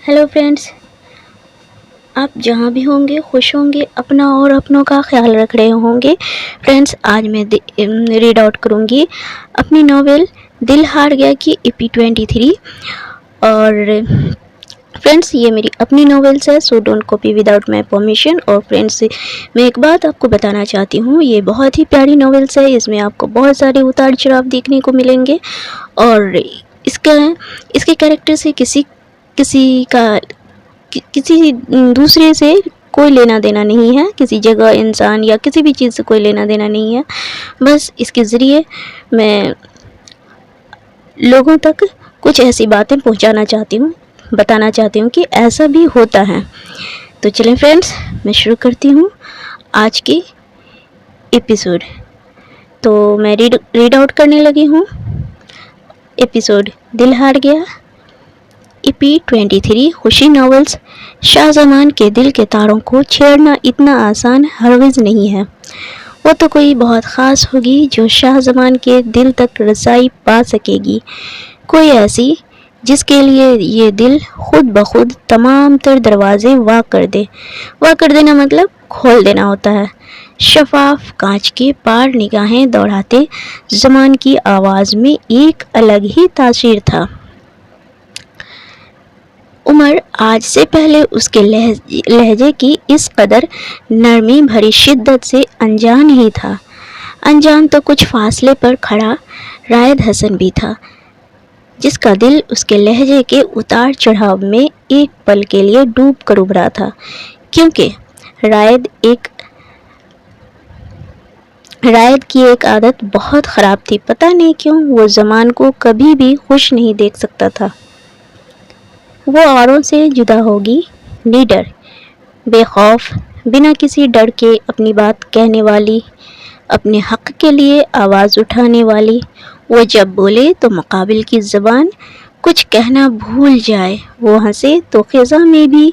Hello friends, आप जहाँ भी होंगे खुश होंगे, अपना और अपनों का ख्याल रख रहे होंगे। फ्रेंड्स, आज मैं रीड आउट करूँगी अपनी नॉवेल दिल हार गया की EP 23। और फ्रेंड्स, ये मेरी अपनी नॉवेल्स है, so don't copy without my permission. और फ्रेंड्स, मैं एक बात आपको बताना चाहती हूँ, ये बहुत ही प्यारी नॉवेल्स है। इसमें आपको बहुत सारे उतार चढ़ाव देखने को मिलेंगे और इसके कैरेक्टर से किसी दूसरे से कोई लेना देना नहीं है, किसी जगह, इंसान या किसी भी चीज़ से कोई लेना देना नहीं है। बस इसके ज़रिए मैं लोगों तक कुछ ऐसी बातें पहुंचाना चाहती हूँ, बताना चाहती हूँ कि ऐसा भी होता है। तो चलें फ्रेंड्स, मैं शुरू करती हूँ आज की एपिसोड। तो मैं रीड आउट करने लगी हूँ एपिसोड दिल हार गया EP 23 खुशी नॉवेल्स। शाहजमान के दिल के तारों को छेड़ना इतना आसान हरगिज़ नहीं है। वो तो कोई बहुत ख़ास होगी जो शाहजमान के दिल तक रसाई पा सकेगी, कोई ऐसी जिसके लिए ये दिल खुद ब खुद तमाम तर दरवाजे वाक कर दे। वाक कर देना मतलब खोल देना होता है। शफाफ कांच के पार निगाहें दौड़ाते ज़मान की आवाज़ में एक अलग ही तासीर था। उमर आज से पहले उसके लहजे की इस कदर नरमी भरी शिद्दत से अनजान ही था। अनजान तो कुछ फासले पर खड़ा रायद हसन भी था, जिसका दिल उसके लहजे के उतार चढ़ाव में एक पल के लिए डूब कर उभरा था, क्योंकि रायद की एक आदत बहुत ख़राब थी। पता नहीं क्यों वो ज़मान को कभी भी खुश नहीं देख सकता था। वो औरों से जुदा होगी, निडर, बेखौफ, बिना किसी डर के अपनी बात कहने वाली, अपने हक़ के लिए आवाज़ उठाने वाली। वो जब बोले तो मुकाबिल की ज़बान कुछ कहना भूल जाए। वो हंसे तो ख़िज़ा में भी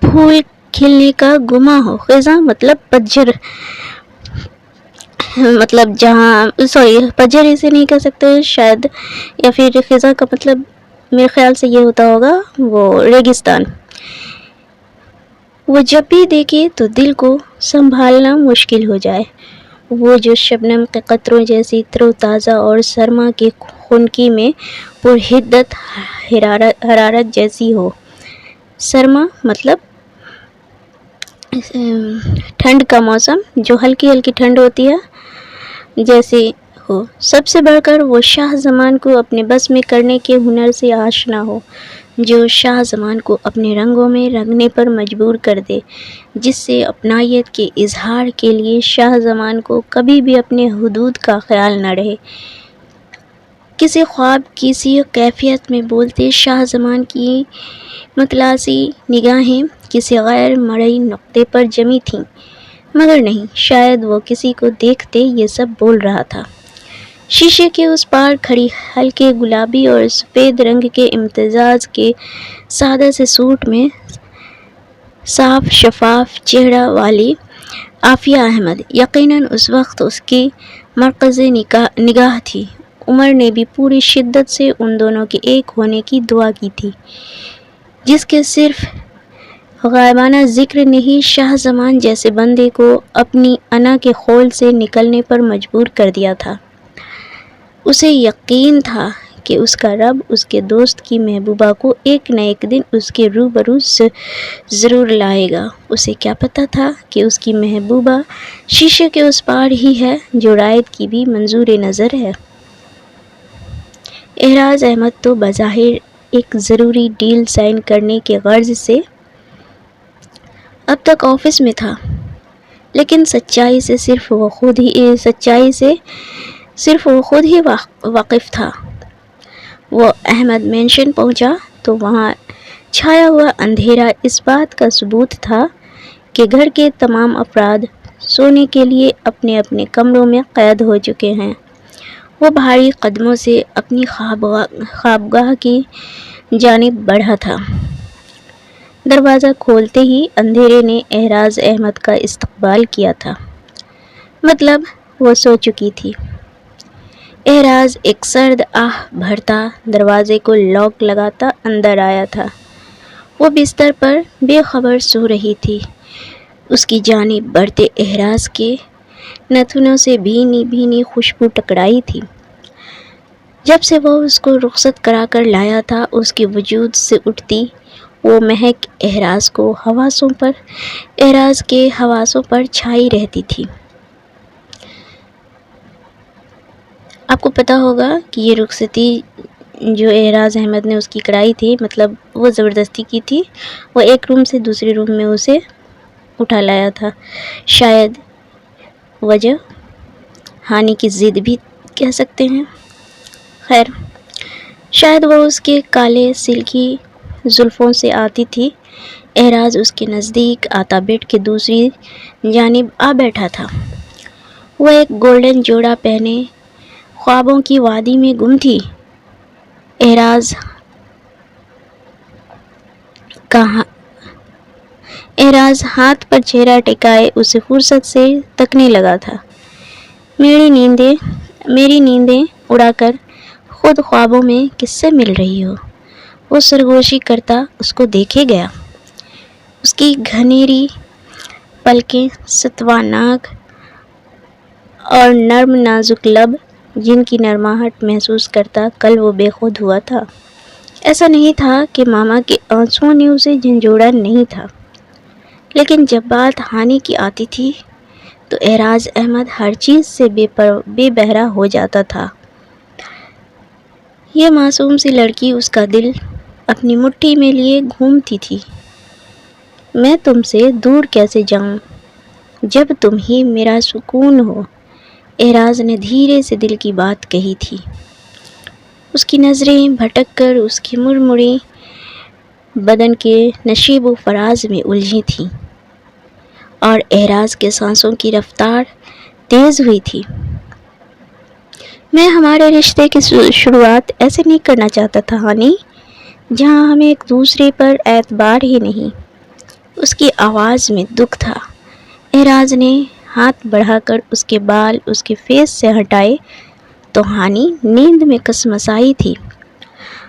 फूल खिलने का गुमा हो। ख़िज़ा मतलब पतझर, मतलब पतझर इसे नहीं कह सकते शायद, या फिर ख़िज़ा का मतलब मेरे ख्याल से ये होता होगा वो रेगिस्तान। वो जब भी देखे तो दिल को संभालना मुश्किल हो जाए। वो जो शबनम के कतरों जैसी तरोताज़ा और सरमा की खुनकी में पुरहिद्दत हरारत जैसी हो। सरमा मतलब ठंड का मौसम, जो हल्की हल्की ठंड होती है जैसे हो। सबसे बढ़कर वो शाहजमान को अपने बस में करने के हुनर से आशना हो, जो शाहजमान को अपने रंगों में रंगने पर मजबूर कर दे, जिससे अपनायत के इजहार के लिए शाहजमान को कभी भी अपने हुदूद का ख्याल न रहे। किसी ख्वाब किसी कैफियत में बोलते शाहजमान की मतलासी निगाहें किसी गैर मरई नुक्ते पर जमी थीं, मगर नहीं, शायद वो किसी को देखते ये सब बोल रहा था। शीशे के उस पार खड़ी हल्के गुलाबी और सफ़ेद रंग के इम्तिजाज के सादा से सूट में साफ शफाफ चेहरा वाली आफिया अहमद यकीनन उस वक्त उसकी मरकज़े निगाह थी। उमर ने भी पूरी शिद्दत से उन दोनों के एक होने की दुआ की थी, जिसके सिर्फ गायबाना ज़िक्र ने ही शाहजमान जैसे बंदे को अपनी अना के खोल से निकलने पर मजबूर कर दिया था। उसे यकीन था कि उसका रब उसके दोस्त की महबूबा को एक न एक दिन उसके रूबरू ज़रूर लाएगा। उसे क्या पता था कि उसकी महबूबा शीशे के उस पार ही है, जो रायद की भी मंजूर नज़र है। एहराज अहमद तो बज़ाहिर एक ज़रूरी डील साइन करने के गर्ज से अब तक ऑफिस में था, लेकिन सच्चाई से सिर्फ वो खुद ही वाकिफ़ था। वो अहमद मेंशन पहुंचा तो वहाँ छाया हुआ अंधेरा इस बात का सबूत था कि घर के तमाम अफराद सोने के लिए अपने अपने कमरों में कैद हो चुके हैं। वो भारी कदमों से अपनी ख्वाबगाह की जानिब बढ़ा था। दरवाज़ा खोलते ही अंधेरे ने एहराज अहमद का इस्तकबाल किया था, मतलब वो सो चुकी थी। एहराज एक सर्द आह भरता दरवाजे को लॉक लगाता अंदर आया था। وہ بستر پر بے خبر سو رہی تھی۔ اس کی جانب بڑھتے احراز کے نتنوں سے بھینی بھینی خوشبو ٹکرائی تھی۔ جب سے وہ اس کو رخصت کرا کر لایا تھا، اس کے وجود سے اٹھتی وہ مہک احراز کے حواسوں پر چھائی رہتی تھی۔ آپ کو پتا ہوگا کہ یہ رخصتی جو احراز احمد نے اس کی کرائی تھی، مطلب وہ زبردستی کی تھی، وہ ایک روم سے دوسرے روم میں اسے اٹھا لایا تھا۔ شاید وجہ ہانی کی ضد بھی کہہ سکتے ہیں۔ خیر، شاید وہ اس کے کالے سلکی زلفوں سے آتی تھی۔ احراز اس کے نزدیک آتا بیڈ کے دوسری جانب آ بیٹھا تھا۔ وہ ایک گولڈن جوڑا پہنے خوابوں کی وادی میں گم تھی۔ احراز ہاتھ پر چہرہ ٹکائے اسے فرصت سے تکنے لگا تھا۔ میری نیندیں اڑا کر خود خوابوں میں کس سے مل رہی ہو؟ وہ سرگوشی کرتا اس کو دیکھے گیا۔ اس کی گھنیری پلکیں، ستوا ناک اور نرم نازک لب، جن کی نرماہٹ محسوس کرتا کل وہ بے خود ہوا تھا۔ ایسا نہیں تھا کہ ماما کے آنسوؤں نے اسے جھنجھوڑا نہیں تھا، لیکن جب بات ہانی کی آتی تھی تو احراز احمد ہر چیز سے بے بہرا ہو جاتا تھا۔ یہ معصوم سی لڑکی اس کا دل اپنی مٹھی میں لیے گھومتی تھی۔ میں تم سے دور کیسے جاؤں جب تم ہی میرا سکون ہو، احراز نے دھیرے سے دل کی بات کہی تھی۔ اس کی نظریں بھٹک کر اس کی مرمری بدن کے نشیب و فراز میں الجھی تھیں اور احراز کے سانسوں کی رفتار تیز ہوئی تھی۔ میں ہمارے رشتے کی شروعات ایسے نہیں کرنا چاہتا تھا ہانی، جہاں ہمیں ایک دوسرے پر اعتبار ہی نہیں۔ اس کی آواز میں دکھ تھا۔ احراز نے ہاتھ بڑھا کر اس کے بال اس کے فیس سے ہٹائے تو ہانی نیند میں کسمسائی تھی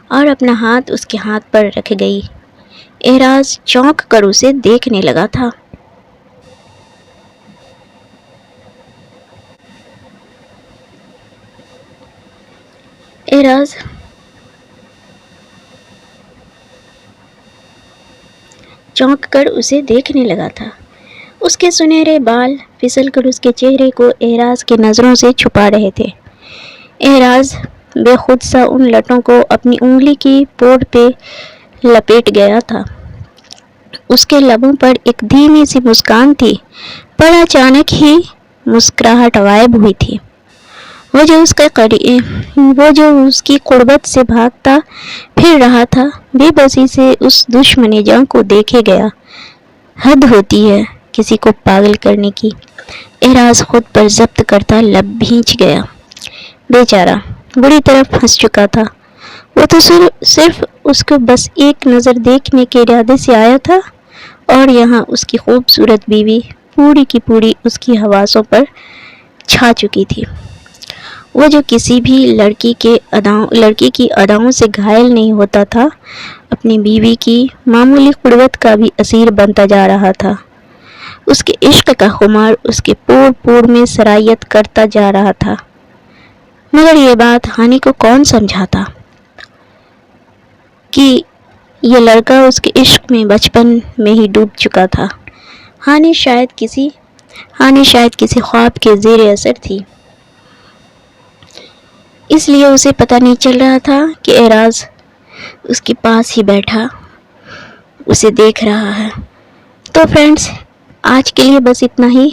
اور اپنا ہاتھ اس کے ہاتھ پر رکھ گئی۔ احراز چونک کر اسے دیکھنے لگا تھا۔ اس کے سنہرے بال پھسل کر اس کے چہرے کو احراز کے نظروں سے چھپا رہے تھے۔ احراز بے خود سا ان لٹوں کو اپنی انگلی کی پوڑ پہ لپیٹ گیا تھا۔ اس کے لبوں پر ایک دھیمی سی مسکان تھی، پر اچانک ہی مسکراہٹ غائب ہوئی تھی۔ وہ جو اس کی قربت سے بھاگتا پھر رہا تھا، بے بسی سے اس دشمن جاں کو دیکھے گیا۔ حد ہوتی ہے کسی کو پاگل کرنے کی۔ احراز خود پر ضبط کرتا لب بھینچ گیا۔ بیچارہ بری طرح پھنس چکا تھا۔ وہ تو صرف اس کو بس ایک نظر دیکھنے کے ارادے سے آیا تھا، اور یہاں اس کی خوبصورت بیوی پوری کی پوری اس کی حواسوں پر چھا چکی تھی۔ وہ جو کسی بھی لڑکی کی اداؤں سے گھائل نہیں ہوتا تھا، اپنی بیوی کی معمولی قربت کا بھی اسیر بنتا جا رہا تھا۔ اس کے عشق کا خمار اس کے پور پور میں سرایت کرتا جا رہا تھا، مگر یہ بات ہانی کو کون سمجھاتا کہ یہ لڑکا اس کے عشق میں بچپن میں ہی ڈوب چکا تھا۔ ہانی شاید کسی خواب کے زیر اثر تھی، اس لیے اسے پتہ نہیں چل رہا تھا کہ احراز اس کے پاس ہی بیٹھا اسے دیکھ رہا ہے۔ تو فرینڈز، آج کے لیے بس اتنا ہی۔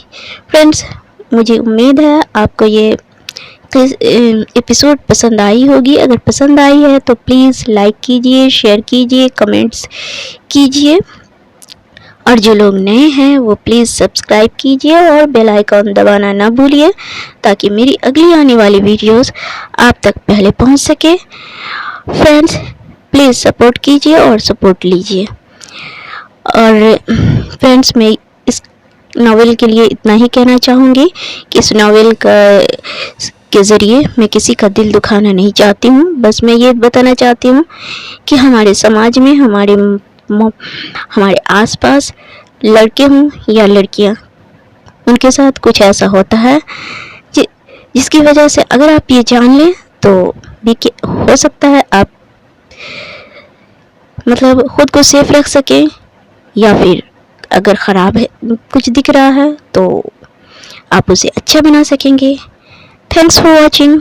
فرینڈز، مجھے امید ہے آپ کو یہ ایپیسوڈ پسند آئی ہوگی۔ اگر پسند آئی ہے تو پلیز لائک کیجئے، شیئر کیجئے، کمنٹس کیجئے، اور جو لوگ نئے ہیں وہ پلیز سبسکرائب کیجئے اور بیل آئیکن دبانا نہ بھولیے، تاکہ میری اگلی آنے والی ویڈیوز آپ تک پہلے پہنچ سکے۔ فرینڈز، پلیز سپورٹ کیجئے اور سپورٹ لیجئے۔ اور فرینڈز، میں اس ناول کے لیے اتنا ہی کہنا چاہوں گی کہ اس ناول کے ذریعے میں کسی کا دل دکھانا نہیں چاہتی ہوں، بس میں یہ بتانا چاہتی ہوں کہ ہمارے سماج میں، ہمارے ہمارے آس پاس لڑکے ہوں یا لڑکیاں، ان کے ساتھ کچھ ایسا ہوتا ہے جس کی وجہ سے اگر آپ یہ جان لیں تو ہو سکتا ہے آپ مطلب خود کو سیف رکھ سکیں، یا پھر اگر خراب ہے کچھ دکھ رہا ہے تو آپ اسے اچھا بنا سکیں گے. Thanks for watching.